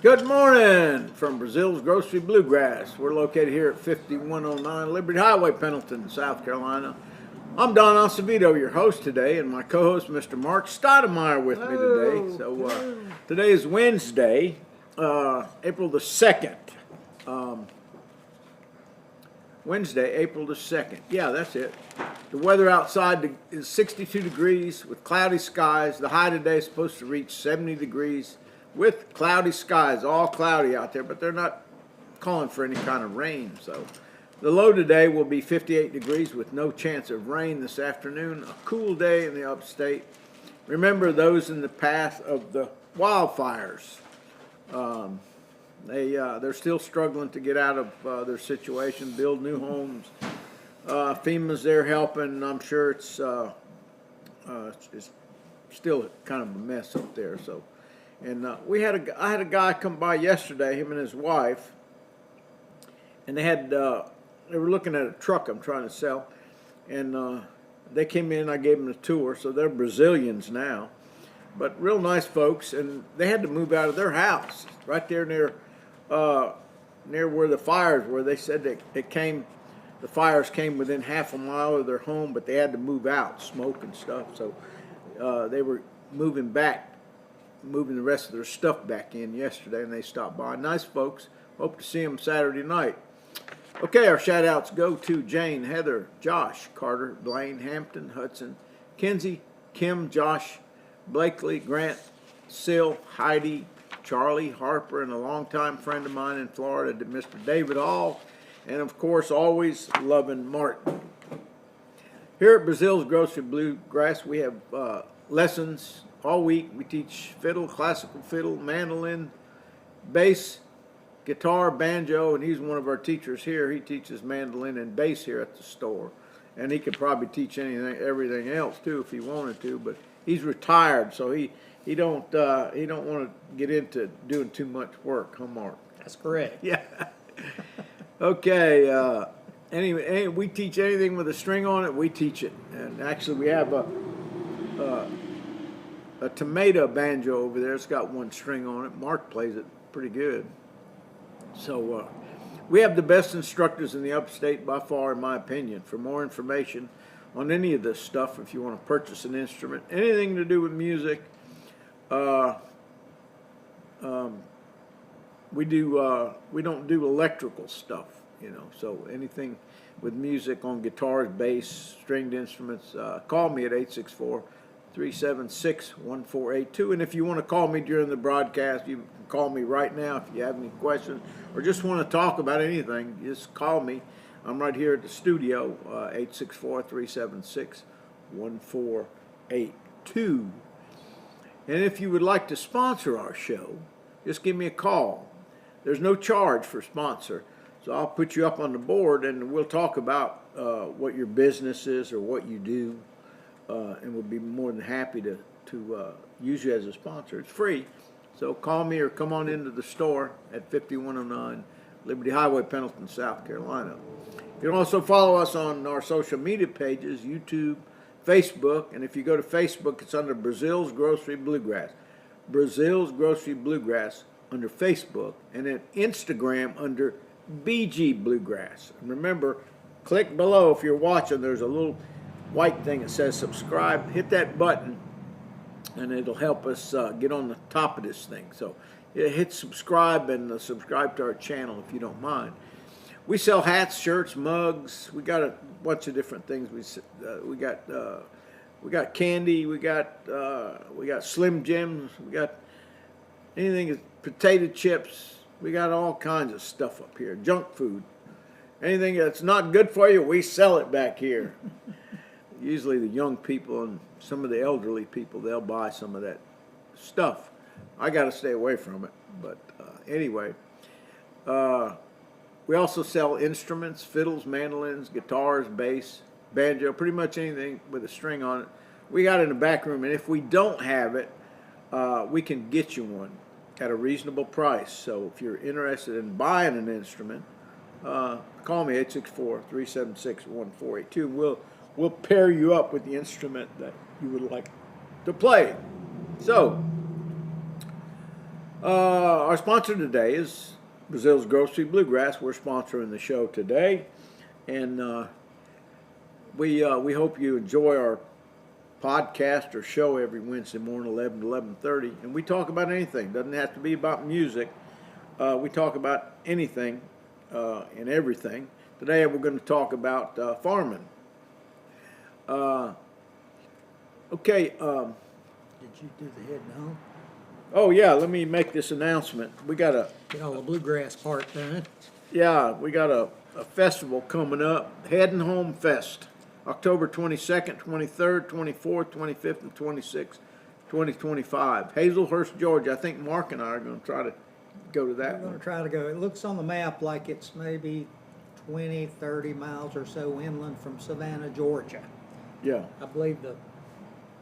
Good morning from Breazeale's Grocery Bluegrass. We're located here at 5109 Liberty Highway, Pendleton, South Carolina. I'm Don Acevedo, your host today, and my co-host, Mr. Mark Stoudemire, with me today. So today is Wednesday, April the 2nd. Wednesday, April the 2nd. Yeah, that's it. The weather outside is 62 degrees with cloudy skies. The high today is supposed to reach 70 degrees with cloudy skies, all cloudy out there, but they're not calling for any kind of rain. So the low today will be 58 degrees with no chance of rain this afternoon. A cool day in the upstate. Remember those in the path of the wildfires. They're still struggling to get out of their situation, build new homes. FEMA's there helping. I'm sure it's still kind of a mess up there. So, and I had a guy come by yesterday, him and his wife, and they were looking at a truck I'm trying to sell, and they came in. I gave them a tour. So they're Brazilians now, but real nice folks, and they had to move out of their house right there near where the fires were. They said the fires came within half a mile of their home, but they had to move out, smoke and stuff. So they were moving the rest of their stuff back in yesterday, and they stopped by. Nice folks. Hope to see them Saturday night. Okay, our shout outs go to Jane, Heather, Josh, Carter, Blaine, Hampton, Hudson, Kenzie, Kim, Josh, Blakely, Grant, Sil, Heidi, Charlie, Harper, and a longtime friend of mine in Florida, Mr. David Hall, and of course, always loving Martin. Here at Breazeale's Grocery Bluegrass, we have lessons all week. We teach fiddle, classical fiddle, mandolin, bass, guitar, banjo, and he's one of our teachers here. He teaches mandolin and bass here at the store, and he could probably teach everything else too if he wanted to, but he's retired, so he don't want to get into doing too much work, huh, Mark? That's correct. Yeah. Okay. Anyway, we teach anything with a string on it. We teach it, and actually we have a tomato banjo over there. It's got one string on it. Mark plays it pretty good. So we have the best instructors in the upstate by far, in my opinion. For more information on any of this stuff, if you want to purchase an instrument, anything to do with music, we don't do electrical stuff, so anything with music on guitars, bass, stringed instruments, call me at 864-376-1482. And if you want to call me during the broadcast, you can call me right now if you have any questions or just want to talk about anything. Just call me. I'm right here at the studio, 864-376-1482. And if you would like to sponsor our show, just give me a call. There's no charge for sponsor, so I'll put you up on the board and we'll talk about what your business is or what you do, and we'll be more than happy to use you as a sponsor. It's free, so call me or come on into the store at 5109 Liberty Highway, Pendleton, South Carolina. You can also follow us on our social media pages, YouTube, Facebook, and if you go to Facebook, it's under Breazeale's Grocery Bluegrass. Breazeale's Grocery Bluegrass under Facebook, and then Instagram under BG Bluegrass. And remember, click below if you're watching. There's a little white thing that says subscribe. Hit that button, and it'll help us get on the top of this thing. So hit subscribe and subscribe to our channel if you don't mind. We sell hats, shirts, mugs. We got a bunch of different things. We got candy. We got Slim Jims. We got anything, potato chips. We got all kinds of stuff up here. Junk food. Anything that's not good for you, we sell it back here. Usually the young people and some of the elderly people, they'll buy some of that stuff. I got to stay away from it. But anyway. We also sell instruments, fiddles, mandolins, guitars, bass, banjo, pretty much anything with a string on it. We got it in the back room, and if we don't have it, we can get you one at a reasonable price. So if you're interested in buying an instrument, call me 864-376-1482. We'll pair you up with the instrument that you would like to play. So Our sponsor today is Breazeale's Grocery Bluegrass. We're sponsoring the show today, and we hope you enjoy our podcast or show every Wednesday morning, 11 to 11:30, and we talk about anything. Doesn't have to be about music. We talk about anything and everything. Today we're going to talk about farming. Okay. Did you do the heading home? Oh yeah, let me make this announcement. We got Get all the bluegrass part done. we got a festival coming up, Heading Home Fest, October 22nd, 23rd, 24th, 25th, and 26th, 2025, Hazelhurst, Georgia. I think Mark and I are going to try to go to that We're going one. to try to go. It looks on the map like it's maybe 20, 30 miles or so inland from Savannah, Georgia. Yeah, I believe the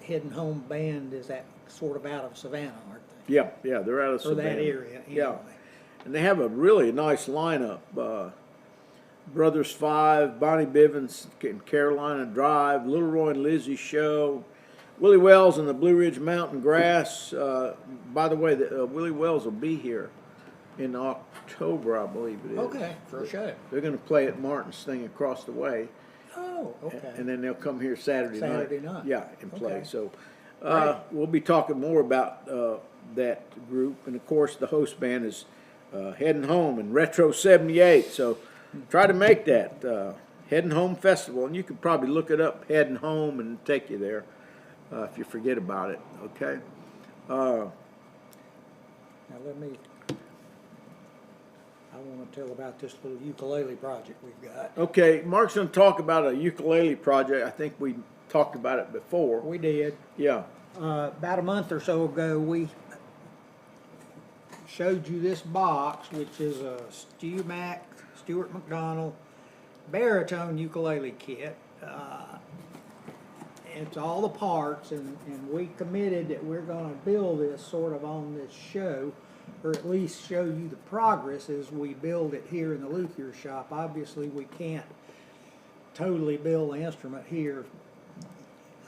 heading home band is sort of out of Savannah, aren't they? yeah, they're out of Or that Savannah. area, Yeah, anyway. and they have a really nice lineup. Brothers Five, Bonnie Bivens and Carolina Drive, Little Roy and Lizzie Show, Willie Wells and the Blue Ridge Mountain Grass. By the way, Willie Wells will be here in October, I believe it is. Okay, for sure. They're going to play at Martin's thing across the way, Oh, okay. and then they'll come here Saturday Night. Yeah, and play. Okay. So Great. we'll be talking more about that group, and of course the host band is Heading Home and Retro 78. So try to make that Heading Home Festival, and you can probably look it up, Heading Home, and take you there if you forget about it. Okay. Now I want to tell about this little ukulele project we've got. Okay, Mark's going to talk about a ukulele project. I think we talked about it before. We did. Yeah. About a month or so ago, we showed you this box, which is a Stuart McDonald baritone ukulele kit. It's all the parts, and we committed that we're going to build this sort of on this show, or at least show you the progress as we build it here in the luthier shop. Obviously, we can't totally build the instrument here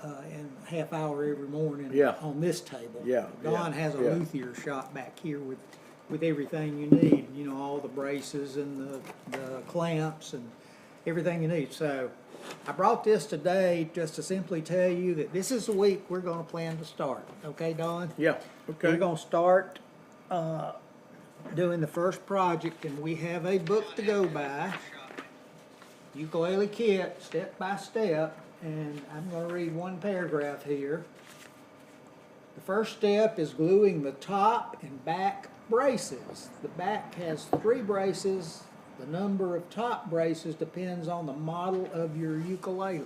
in a half hour every morning on this table. Yeah, Don has a yeah. luthier shop back here with everything you need, you know, all the braces and the clamps and everything you need. So I brought this today just to simply tell you that this is the week we're going to plan to start. Okay, Don? Yeah. Okay. We're going to start doing the first project, and we have a book to go by, ukulele kit, step by step, and I'm going to read one paragraph here. The first step is gluing the top and back braces. The back has 3 braces. The number of top braces depends on the model of your ukulele.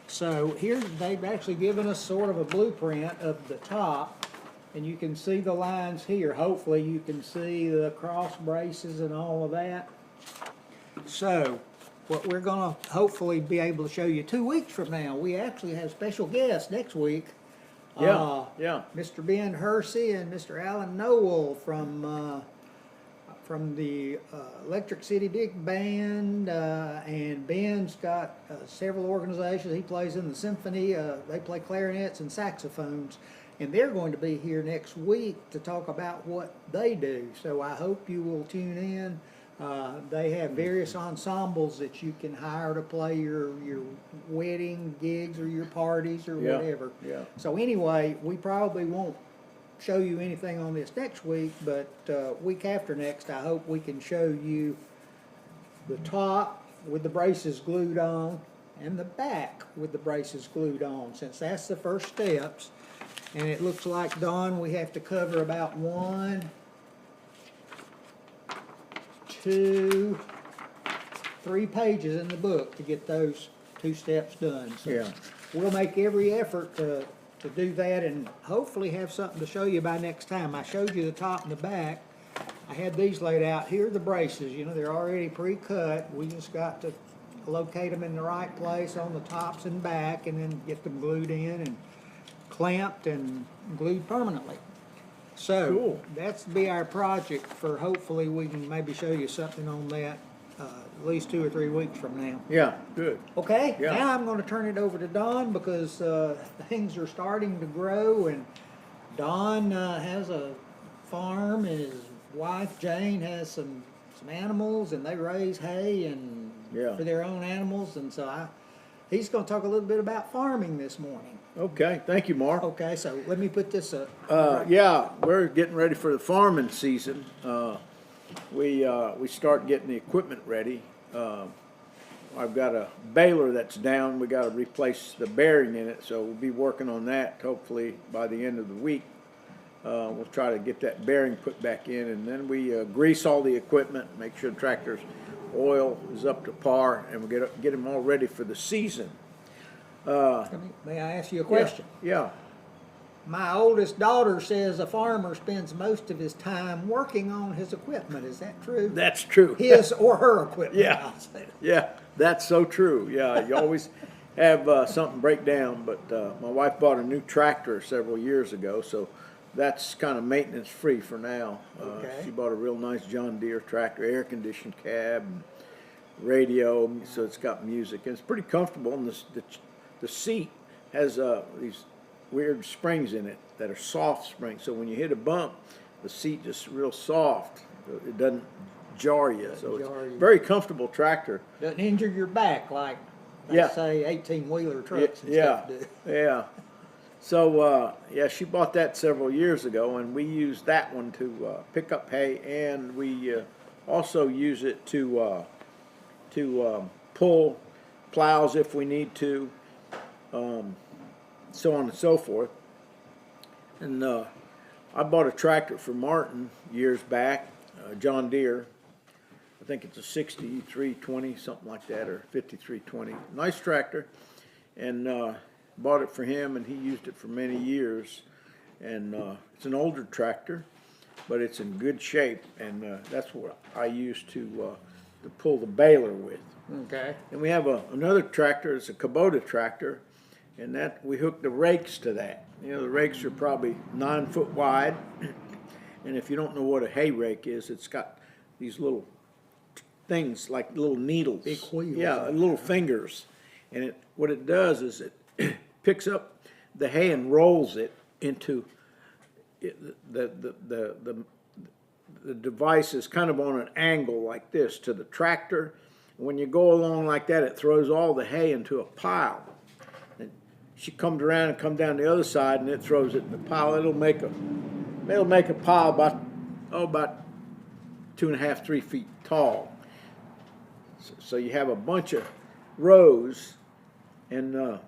So here they've actually given us sort of a blueprint of the top, and you can see the lines here. Hopefully you can see the cross braces and all of that. So what we're going to hopefully be able to show you 2 weeks from now, we actually have special guests next week. Yeah. Mr. Ben Hersey and Mr. Alan Noel from the Electric City Big Band, and Ben's got several organizations. He plays in the symphony. They play clarinets and saxophones, and they're going to be here next week to talk about what they do. So I hope you will tune in. They have various ensembles that you can hire to play your wedding gigs or your parties or whatever. Yeah. So anyway, we probably won't show you anything on this next week, but week after next, I hope we can show you the top with the braces glued on and the back with the braces glued on, since that's the first steps. And it looks like, Don, we have to cover about 1, 2, 3 pages in the book to get those 2 steps done. So Yeah. we'll make every effort to do that, and hopefully have something to show you by next time. I showed you the top and the back. I had these laid out. Here are the braces. You know, they're already pre-cut. We just got to locate them in the right place on the tops and back, and then get them glued in and clamped and glued permanently. So Cool. that's be our project for, hopefully we can maybe show you something on that at least 2 or 3 weeks from now. Yeah. Good. Okay, Yeah. now I'm going to turn it over to Don, because things are starting to grow, and Don has a farm, and his wife Jane has some animals, and they raise hay and Yeah. for their own animals, and so he's going to talk a little bit about farming this morning. Okay, thank you, Mark. Okay, so let me put this up. Yeah, we're getting ready for the farming season. We start getting the equipment ready. I've got a baler that's down. We got to replace the bearing in it, so we'll be working on that hopefully by the end of the week. We'll try to get that bearing put back in, and then we grease all the equipment, make sure the tractor's oil is up to par, and we get them all ready for the season. May I ask you a question? Yeah. My oldest daughter says a farmer spends most of his time working on his equipment. Is that true? That's true. His or her equipment. Yeah. I'll say. Yeah, that's so true. Yeah, you always have something break down, but my wife bought a new tractor several years ago, so that's kind of maintenance free for now. Okay. She bought a real nice John Deere tractor, air conditioned cab, and radio, so it's got music, and it's pretty comfortable. And the seat has these weird springs in it that are soft springs, so when you hit a bump, the seat just real soft. It doesn't jar you, so it's a very comfortable tractor. Doesn't injure your back like they say 18-wheeler trucks and stuff do. Yeah. So, yeah, she bought that several years ago, and we use that one to pick up hay, and we also use it to pull plows if we need to, so on and so forth. And I bought a tractor for Martin years back, John Deere. I think it's a 6320, something like that, or 5320. Nice tractor, and bought it for him, and he used it for many years. And it's an older tractor, but it's in good shape, and that's what I use to pull the baler with. Okay. And we have another tractor. It's a Kubota tractor, and that we hook the rakes to that. You know, the rakes are probably 9 foot wide, and if you don't know what a hay rake is, it's got these little things like little needles. Big wheels. Yeah, little fingers. And what it does is it picks up the hay and rolls it into the device is kind of on an angle like this to the tractor. When you go along like that, it throws all the hay into a pile. And she comes around and comes down the other side, and it throws it in the pile. It'll make a pile about 2.5, 3 feet tall. So you have a bunch of rows, and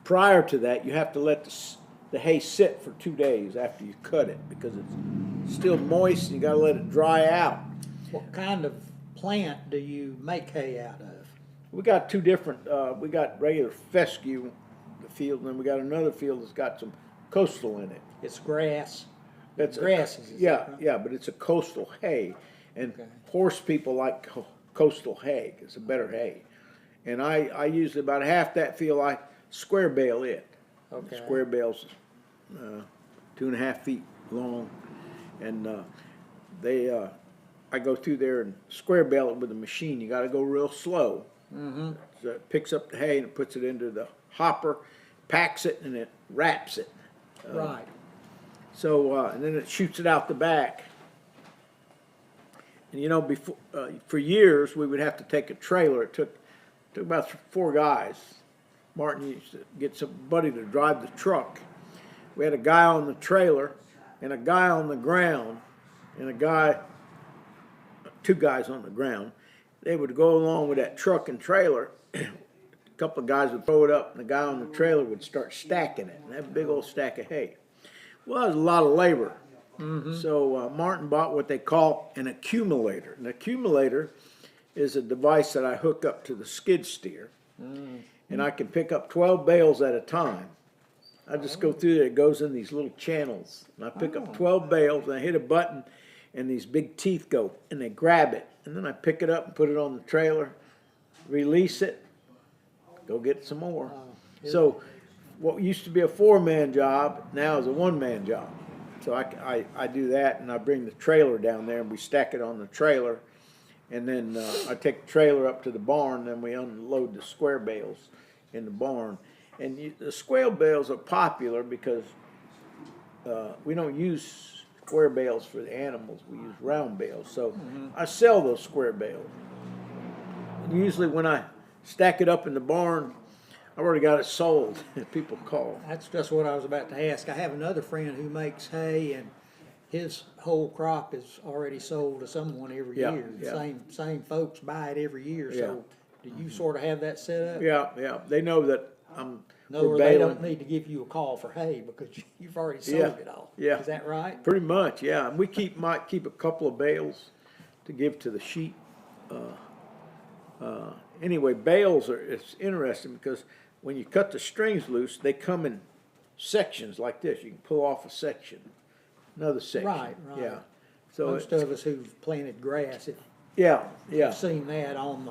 prior to that, you have to let the hay sit for 2 days after you cut it, because it's still moist, and you got to let it dry out. What kind of plant do you make hay out of? We got two different. We got regular fescue, the field, and then we got another field that's got some coastal in it. It's grass. That's grasses. Yeah, but it's a coastal hay, and horse people like coastal hay. It's a better hay, and I use about half that field. I square bale it. Okay. Square bales, 2.5 feet long, and I go through there and square bale it with a machine. You got to go real slow. Mm-hmm. So it picks up the hay and it puts it into the hopper, packs it, and it wraps it. Right. So and then it shoots it out the back. And you know, before for years we would have to take a trailer. It took about 4 guys. Martin used to get somebody to drive the truck. We had a guy on the trailer and a guy on the ground, and two guys on the ground. They would go along with that truck and trailer. A couple of guys would throw it up, and the guy on the trailer would start stacking it. And that big old stack of hay. Well, it was a lot of labor. Mm-hmm. So Martin bought what they call an accumulator. An accumulator is a device that I hook up to the skid steer, and I can pick up 12 bales at a time. I just go through there. It goes in these little channels, and I pick up 12 bales, and I hit a button, and these big teeth go, and they grab it, and then I pick it up and put it on the trailer, release it, go get some more. So what used to be a 4-man job now is a 1-man job. So I do that, and I bring the trailer down there, and we stack it on the trailer, and then I take the trailer up to the barn, and then we unload the square bales in the barn. And the square bales are popular because we don't use square bales for the animals. We use round bales. So I sell those square bales. And usually when I stack it up in the barn, I've already got it sold. People call. That's just what I was about to ask. I have another friend who makes hay, and his whole crop is already sold to someone every Yeah, year. yeah. Same folks buy it every year. Yeah. So do you sort of have that set up? Yeah. They know that No, we're or they baling. don't need to give you a call for hay because you've already sold Yeah, it all. yeah. Is that right? Pretty much, yeah. And we might keep a couple of bales to give to the sheep. Anyway, bales it's interesting because when you cut the strings loose, they come in sections like this. You can pull off a section, another section. Right. Yeah. So Most of us who've planted grass yeah. have seen that on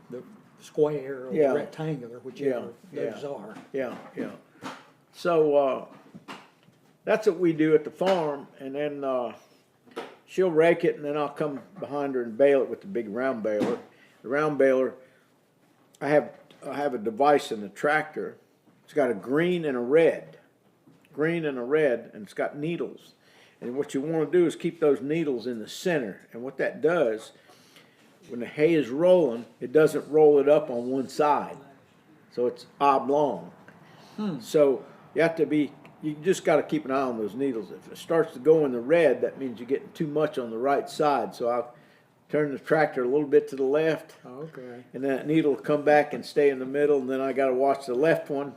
the square or Yeah. the rectangular, whichever Yeah. those are. Yeah. So that's what we do at the farm, and then she'll rake it, and then I'll come behind her and bale it with the big round baler. The round baler, I have a device in the tractor. It's got a green and a red, and it's got needles. And what you want to do is keep those needles in the center. And what that does, when the hay is rolling, it doesn't roll it up on one side, so it's oblong. So you just got to keep an eye on those needles. If it starts to go in the red, that means you're getting too much on the right side. So I'll turn the tractor a little bit to the left, Okay. and then that needle will come back and stay in the middle, and then I got to watch the left one.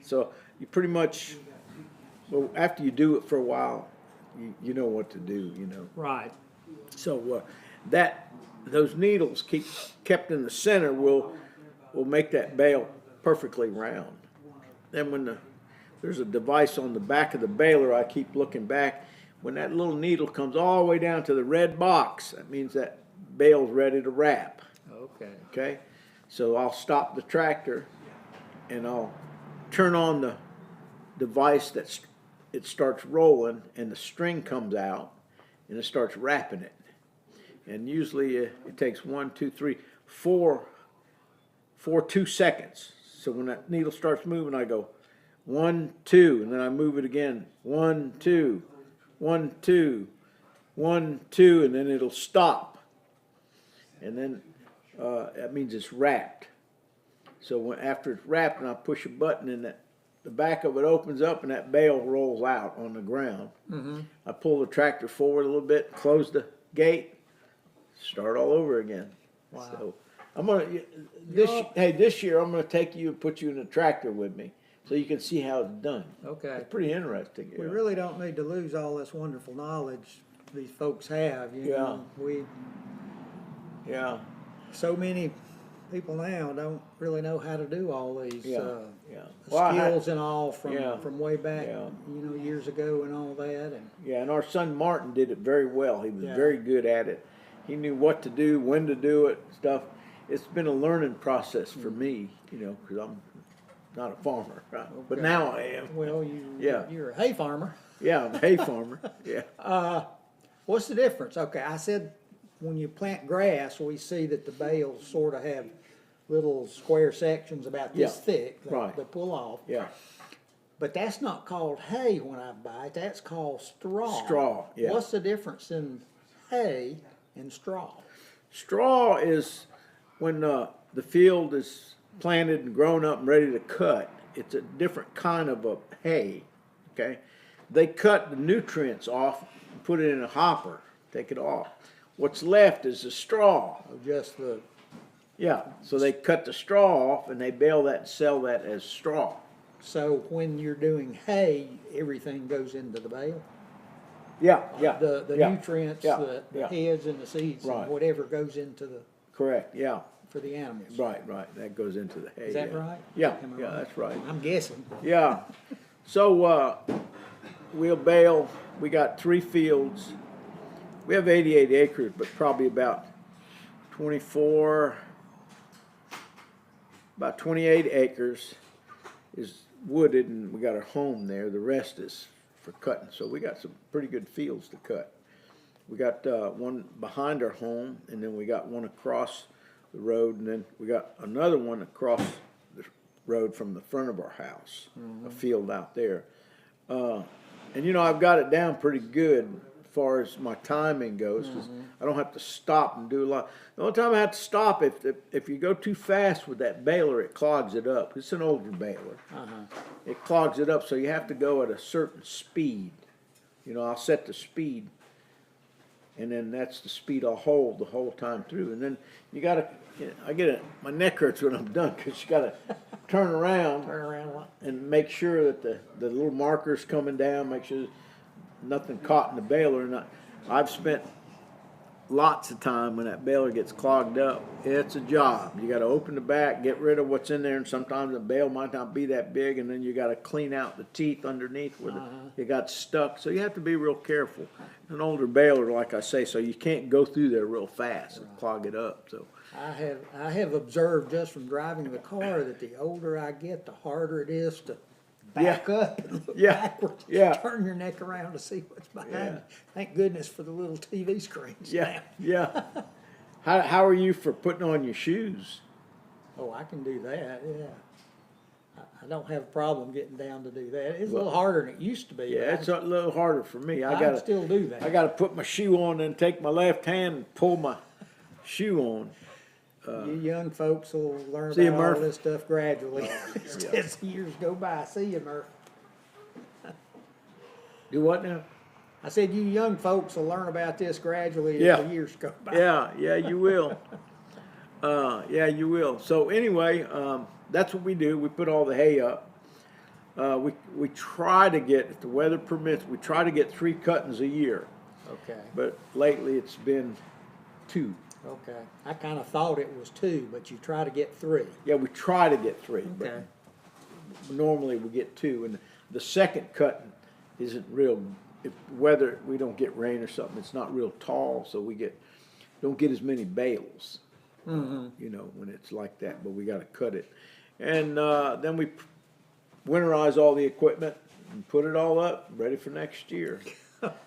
So you pretty much, well, after you do it for a while, you know what to do, Right. So those needles kept in the center will make that bale perfectly round. Then when there's a device on the back of the baler, I keep looking back. When that little needle comes all the way down to the red box, that means that bale's ready to wrap. Okay. Okay? So I'll stop the tractor and I'll turn on the device it starts rolling, and the string comes out and it starts wrapping it. And usually it takes 1, 2, 3, 4, 2 seconds. So when that needle starts moving, I go 1, 2, and then I move it again. 1, 2, 1, 2, 1, 2, and then it'll stop. And then that means it's wrapped. So after it's wrapped, and I push a button, and the back of it opens up, and that bale rolls out on the ground. Mm-hmm. I pull the tractor forward a little bit, close the gate, start all over again. Wow. So I'm gonna this year I'm gonna take you and put you in a tractor with me, so you can see how it's done. Okay. It's pretty interesting. We really don't need to lose all this wonderful knowledge these folks have. Yeah. Yeah. So many people now don't really know how to do all these Yeah. skills and all from Yeah. from way back, Yeah. years ago and all that. And Yeah, and our son Martin did it very well. He was Yeah. very good at it. He knew what to do, when to do it, stuff. It's been a learning process for me, because I'm not a farmer, right? But Okay. now I am. well, you're a hay farmer. Yeah, I'm a hay farmer. Yeah. What's the difference? Okay, I said when you plant grass, we see that the bales sort of have little square sections about this Yeah. thick that Right. they pull off. Yeah. But that's not called hay when I buy it. That's called straw. Straw, yeah. What's the difference in hay and straw? Straw is when the field is planted and grown up and ready to cut. It's a different kind of a hay, okay? They cut the nutrients off and put it in a hopper, take it off. What's left is the straw. Just the Yeah, so they cut the straw off and they bale that and sell that as straw. so when you're doing hay, everything goes into the bale. Yeah. The yeah, nutrients, yeah, the yeah. heads and the seeds Right. and whatever goes into Correct, yeah. for the animals. Right, that goes into the hay. Is that yeah. right? Yeah, Am I yeah, right? that's right. I'm guessing. Yeah. So we'll bale. We got 3 fields. We have 88 acres, but probably about 28 acres is wooded, and we got our home there. The rest is for cutting. So we got some pretty good fields to cut. We got one behind our home, and then we got one across the road, and then we got another one across the road from the front of our house, a field out there. And I've got it down pretty good far as my timing goes, 'cause I don't have to stop and do a lot. The only time I have to stop if you go too fast with that baler, it clogs it up. It's an older baler. It clogs it up, so you have to go at a certain speed. You know, I'll set the speed, and then that's the speed I'll hold the whole time through. And then you gotta, I get it. My neck hurts when I'm done because you gotta turn around and make sure that the little marker's coming down. Make sure nothing caught in the baler. And I've spent lots of time when that baler gets clogged up. It's a job. You got to open the back, get rid of what's in there, and sometimes the bale might not be that big, and then you got to clean out the teeth underneath where it got stuck. So you have to be real careful. An older baler, like I say, so you can't go through there real fast and clog it up. So I have observed just from driving the car that the older I get, the harder it is to back up and look backwards. Turn your neck around to see what's behind you. Thank goodness for the little TV screens now. How are you for putting on your shoes? Oh, I can do that, I don't have a problem getting down to do that. It's a little harder than it used to be. Yeah, it's a little harder for me. I can still do that. I gotta put my shoe on and take my left hand and pull my shoe on. You young folks will learn See you, about all Murph. this stuff gradually as years go by. See you, Murph. Do what now? I said you young folks will learn about this gradually Yeah. as the years go by. Yeah, you will. You will. So anyway, that's what we do. We put all the hay up. We try to get, if the weather permits, we try to get 3 cuttings a year. Okay. But lately it's been 2. Okay. I kind of thought it was 2, but you try to get 3. Yeah, we try to get 3. Okay. But normally we get 2, and the second cutting isn't real. If weather, we don't get rain or something, it's not real tall, so we don't get as many bales. You know, when it's like that, but we got to cut it, and then we winterize all the equipment and put it all up, ready for next year.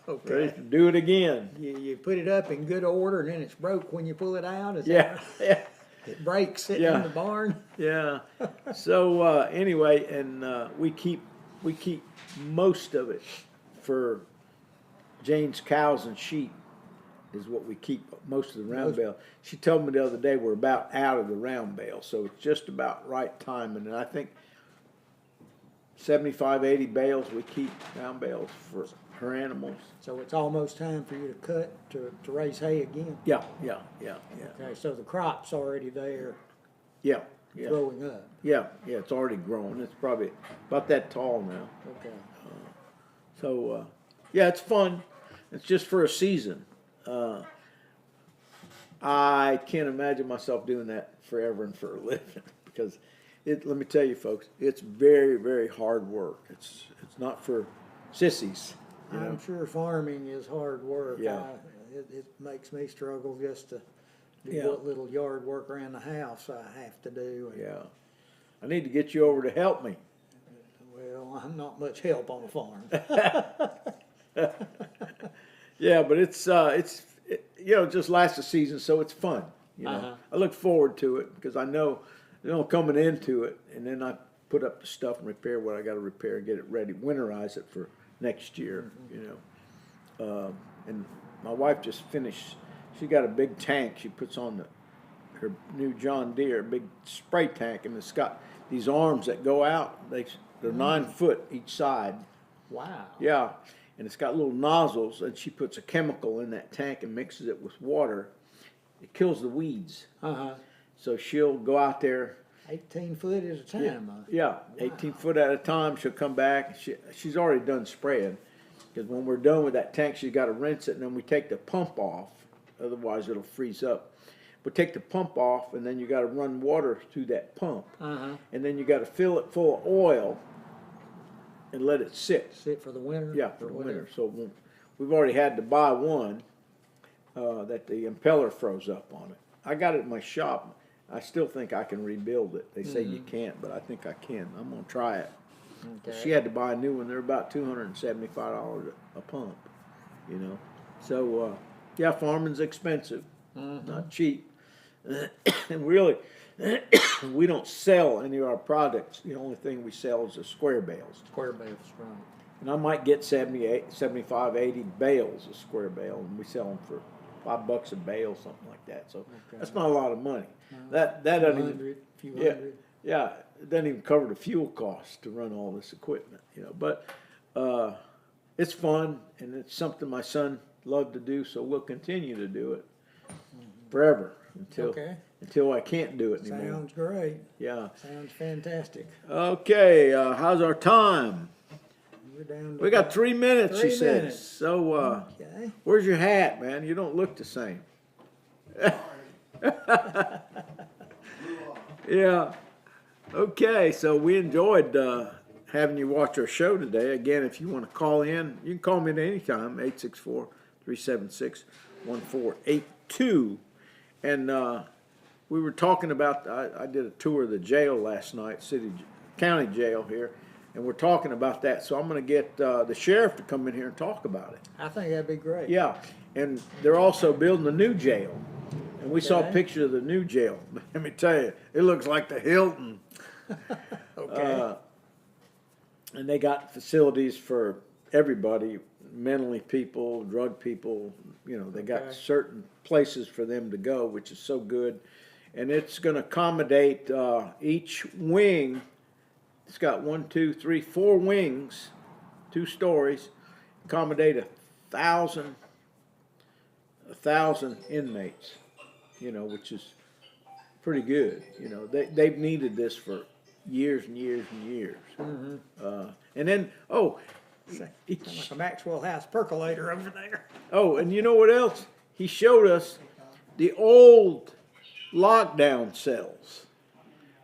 Okay. Ready to do it again. You put it up in good order, and then it's broke when you pull it out. Is Yeah, that yeah. it breaks sitting in the barn? Yeah. So anyway, and we keep most of it for Jane's cows and sheep is what we keep most of the round bale. She told me the other day we're about out of the round bale, so it's just about right timing. And I think 75, 80 bales we keep round bales for her animals. So it's almost time for you to cut to raise hay again. Yeah. Okay, so the crop's already there, Yeah. growing up. Yeah, it's already grown. It's probably about that tall now. Okay. So, it's fun. It's just for a season. I can't imagine myself doing that forever and for a living because let me tell you folks, it's very, very hard work. It's not for sissies. You know? I'm sure farming is hard work. Yeah. It makes me struggle just to do what little yard work around the house I have to do. And, Yeah. I need to get you over to help me. well, I'm not much help on a farm. Yeah, but it just lasts a season, so it's fun. You know, I look forward to it because I know, coming into it, and then I put up the stuff and repair what I got to repair, get it ready, winterize it for next year. You know, and my wife just finished. She got a big tank she puts on her new John Deere, big spray tank, and it's got these arms that go out. They're 9 foot each side. Wow. Yeah, and it's got little nozzles, and she puts a chemical in that tank and mixes it with water. It kills the weeds. So she'll go out there. 18 foot at a time. Yeah, 18 foot at a time. She'll come back. She's already done spraying, because when we're done with that tank, she's got to rinse it, and then we take the pump off. Otherwise, it'll freeze up. We take the pump off, and then you got to run water through that pump, and then you got to fill it full of oil and let it sit. Sit for the winter? Yeah, for the winter. So we've already had to buy one that the impeller froze up on it. I got it in my shop. I still think I can rebuild it. They say you can't, but I think I can. I'm going to try it. Okay. She had to buy a new one. They're about $275 a pump, you know. So, farming's expensive, not cheap. And really, we don't sell any of our products. The only thing we sell is the square bales. Square bales, right. And I might get 78, 75, 80 bales, a square bale, and we sell them for $5 a bale, something like that. So that's not a lot of money. That doesn't even, few yeah, hundred. yeah, it doesn't even cover the fuel costs to run all this equipment, you know. But it's fun, and it's something my son loved to do, so we'll continue to do it forever until I can't do it anymore. Sounds great. Yeah. Sounds fantastic. Okay, how's our time? We're down to We got 3 minutes, 3 she says. minutes. So, Okay. where's your hat, man? You don't look the same. Yeah. Okay, so we enjoyed having you watch our show today. Again, if you want to call in, you can call me at any time, 864-376-1482. And we were talking about, I did a tour of the jail last night, county jail here, and we're talking about that. So I'm going to get the sheriff to come in here and talk about it. I think that'd be great. Yeah, and they're also building a new jail. And we saw Okay. pictures of the new jail. Let me tell you, it looks like the Hilton. Okay. And they got facilities for everybody, mentally people, drug people, you know, they got Okay. certain places for them to go, which is so good. And it's going to accommodate each wing. It's got 4 wings, 2 stories, accommodate 1,000 inmates, you know, which is pretty good. You know, they've needed this for years and years and years. And then, Sound like a Maxwell House percolator over there. and you know what else? He showed us the old lockdown cells.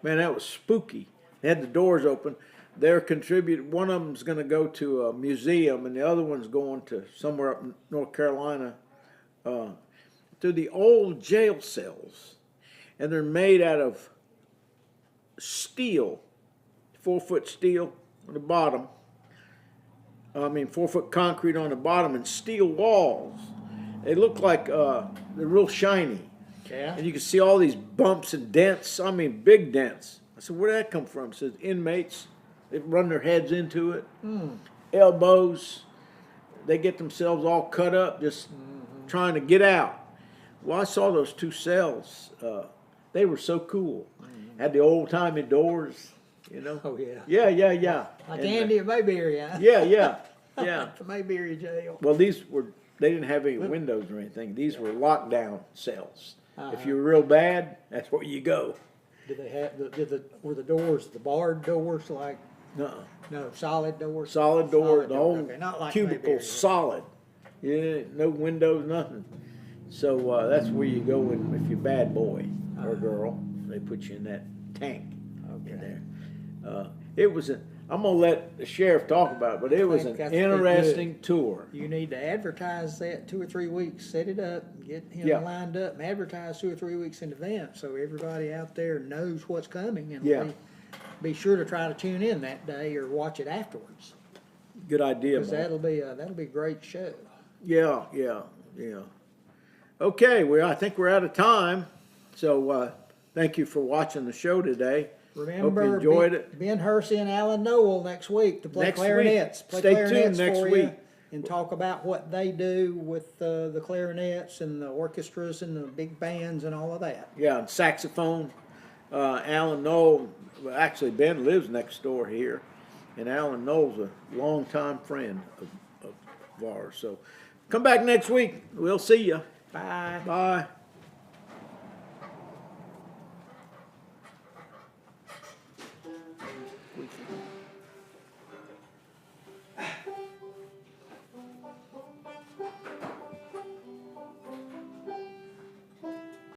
Man, that was spooky. They had the doors open. They're contributed. One of them's going to go to a museum, and the other one's going to somewhere up in North Carolina, to the old jail cells. And they're made out of steel, 4-foot steel on the bottom. 4-foot concrete on the bottom and steel walls. They look like they're real shiny. Yeah. And you can see all these bumps and dents, big dents. I said, where'd that come from? It says inmates, they run their heads into it, elbows, they get themselves all cut up just trying to get out. Well, I saw those 2 cells. They were so cool. Had the old-timey doors, you know. Oh, yeah. Yeah. Like And, Andy at Mayberry, huh? Yeah. The Mayberry jail. Well, they didn't have any windows or anything. These were lockdown cells. If you were real bad, that's where you go. Did they have, were the doors, the barred doors like, No, solid doors? solid door, the whole okay, not like cubicle Mayberry. solid. Yeah, no windows, nothing. So that's where you go if you're a bad boy or girl. They put you in that tank in there. It was I'm gonna let the sheriff talk about it, but it was think an that's pretty interesting tour. You need to advertise that 2 or 3 weeks, set it up, get him Yeah. lined up, and advertise 2 or 3 weeks in advance, so everybody out there knows what's coming, and Yeah. be sure to try to tune in that day or watch it afterwards, Good idea, because Mark. that'll be a great show. Yeah. Okay, well, I think we're out of time. So thank you for watching the show today. Remember, Hope you enjoyed it. Ben Hersey and Alan Noel next week to play Next week. clarinets. Play Stay clarinets tuned next for week. you and talk about what they do with the clarinets and the orchestras and the big bands and all of that. Yeah, and saxophone. Alan Knoll, well, actually Ben lives next door here, and Alan Knoll's a longtime friend of ours. So come back next week. We'll see you. Bye. Bye.